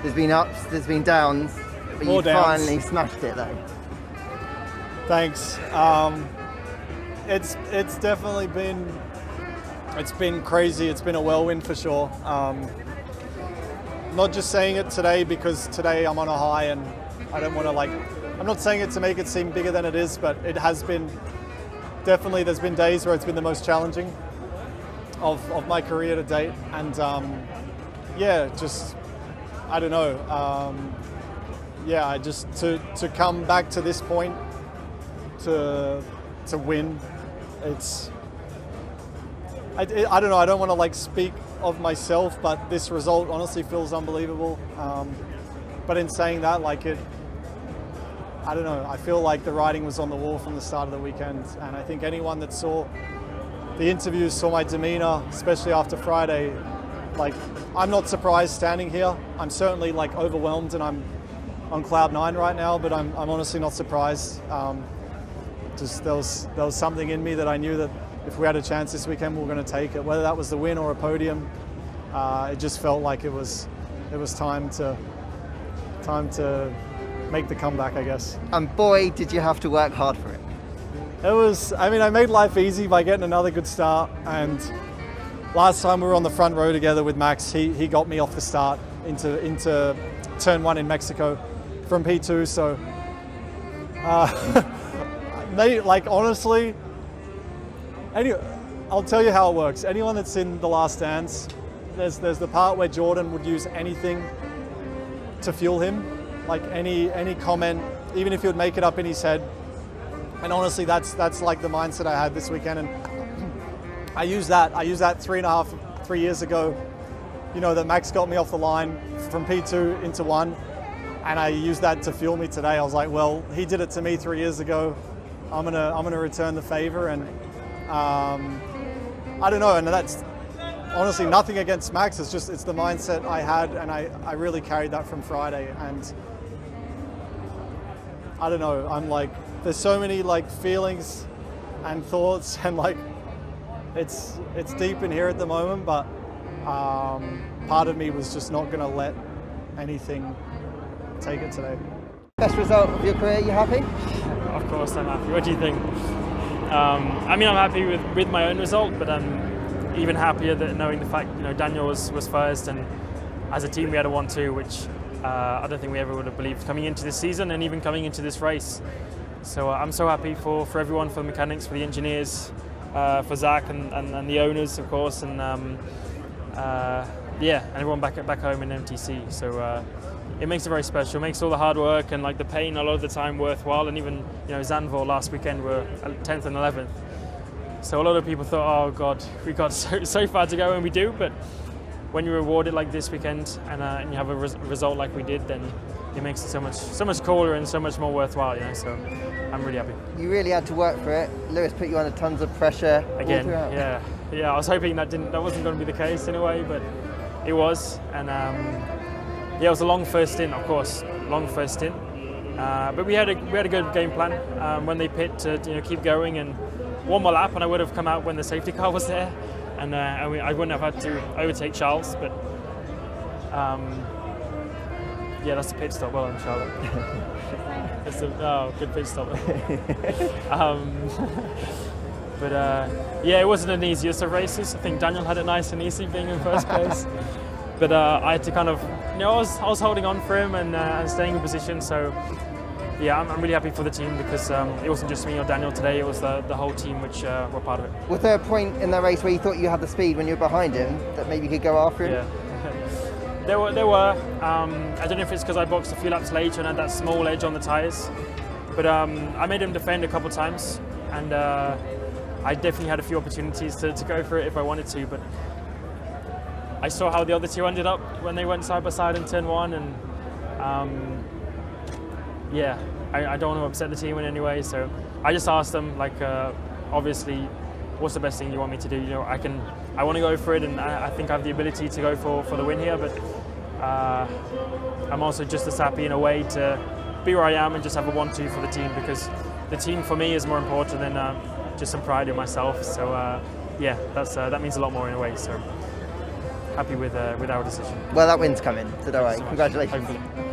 There's been ups, there's been downs, but you finally smashed it though. Thanks. It's definitely been crazy. It's been a whirlwind for sure. Not just saying it today because today I'm on a high and I don't want to I'm not saying it to make it seem bigger than it is, but it has been, definitely there's been days where it's been the most challenging of my career to date. And just, I don't know. To come back to this point, to win, I don't know, I don't want to speak of myself, but this result honestly feels unbelievable. But in saying that, I don't know, I feel like the writing was on the wall from the start of the weekend. And I think anyone that saw the interviews, saw my demeanor, especially after Friday, I'm not surprised standing here. I'm certainly overwhelmed and I'm on cloud 9 right now, but I'm honestly not surprised. Just there was something in me that I knew that if we had a chance this weekend, we were going to take it. Whether that was the win or a podium, it just felt like it was time to make the comeback, I guess. And boy, did you have to work hard for it. It was, I made life easy by getting another good start. And last time we were on the front row together with Max, he got me off the start into turn 1 in Mexico from P2. So, honestly, I'll tell you how it works. Anyone that's in The Last Dance, there's the part where Jordan would use anything to fuel him, any comment, even if he would make it up in his head. And honestly, that's the mindset I had this weekend. And I used that 3 years ago, that Max got me off the line from P2 into 1. And I used that to fuel me today. I was like, well, he did it to me 3 years ago. I'm gonna return the favor. And I don't know, and that's honestly nothing against Max. It's the mindset I had, and I really carried that from Friday. And I don't know, I'm there's so many feelings and thoughts, and it's deep in here at the moment, but part of me was just not gonna let anything take it today. Best result of your career, you happy? Of course I'm happy. What do you think? I'm happy with my own result, but I'm even happier that knowing the fact Daniel was first, and as a team we had a 1-2, which I don't think we ever would have believed coming into this season and even coming into this race. So I'm so happy for everyone, for the mechanics, for the engineers, for Zach and the owners, of course, and and everyone back home in MTC. So it makes it very special. It makes all the hard work and the pain a lot of the time worthwhile. And even Zandvoort last weekend were 10th and 11th. So a lot of people thought, oh God, we got so far to go, and we do. But when you're rewarded like this weekend and you have a result like we did, then it makes it so much cooler and so much more worthwhile. So I'm really happy. You really had to work for it. Lewis put you under tons of pressure. Again, yeah. I was hoping that wasn't going to be the case in a way, but it was. And it was a long first stint, of course, but we had a good game plan when they pit to keep going, and one more lap and I would have come out when the safety car was there, and I wouldn't have had to overtake Charles, but that's a pit stop. Well done, Charlotte. Good pit stop. But it wasn't an easiest of races. I think Daniel had it nice and easy being in first place. But I had to kind of, I was holding on for him and staying in position. So, I'm really happy for the team, because it wasn't just me or Daniel today. It was the whole team which were part of it. Was there a point in the race where you thought you had the speed when you were behind him that maybe you could go after him? Yeah, there were. I don't know if it's because I boxed a few laps later and had that small edge on the tyres. But I made him defend a couple of times, and I definitely had a few opportunities to go for it if I wanted to. But I saw how the other two ended up when they went side by side in turn 1, and I don't want to upset the team in any way. So I just asked them, obviously, what's the best thing you want me to do? I want to go for it, and I think I have the ability to go for the win here. But I'm also just as happy in a way to be where I am and just have a 1-2 for the team, because the team for me is more important than just some pride in myself. So that means a lot more in a way. So happy with our decision. Well, that win's coming, so don't worry. So much. Congratulations. Hopefully.